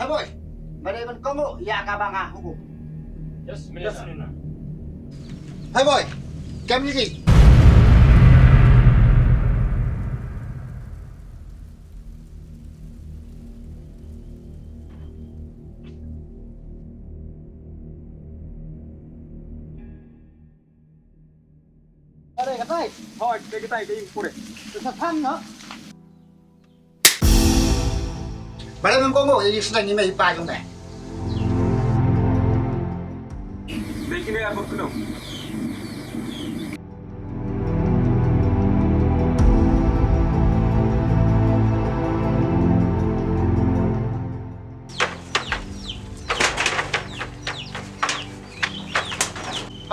Hai boy, balik ben kongo ya ka bang hukum. Yes, Minna. Hai boy, kem lagi. Đây cái tay, thôi cái tay cái phụ đấy, cái thang nữa. Balik ben kongo ya sedang ini ipa jong deh. Begini apa kuno?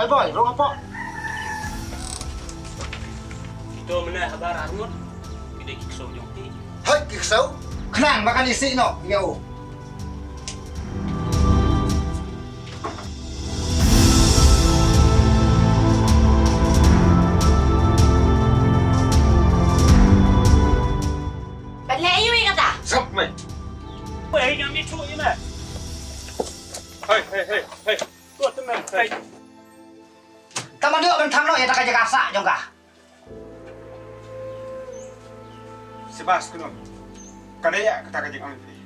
Hai boy, rong apa? Ito mana habar Arun? Kita kikso jong ti. Hai kisau, kenang makan isi no, yo. Bạn lẽ yêu anh à? Sắp mày. Mày nhắm đi chui mà. Hey. Tuột tụi mày. Hey. Taman dia ben thang no ya tak aja kasak jong ka. Sebas kuno. Kadaya kata kajing amin.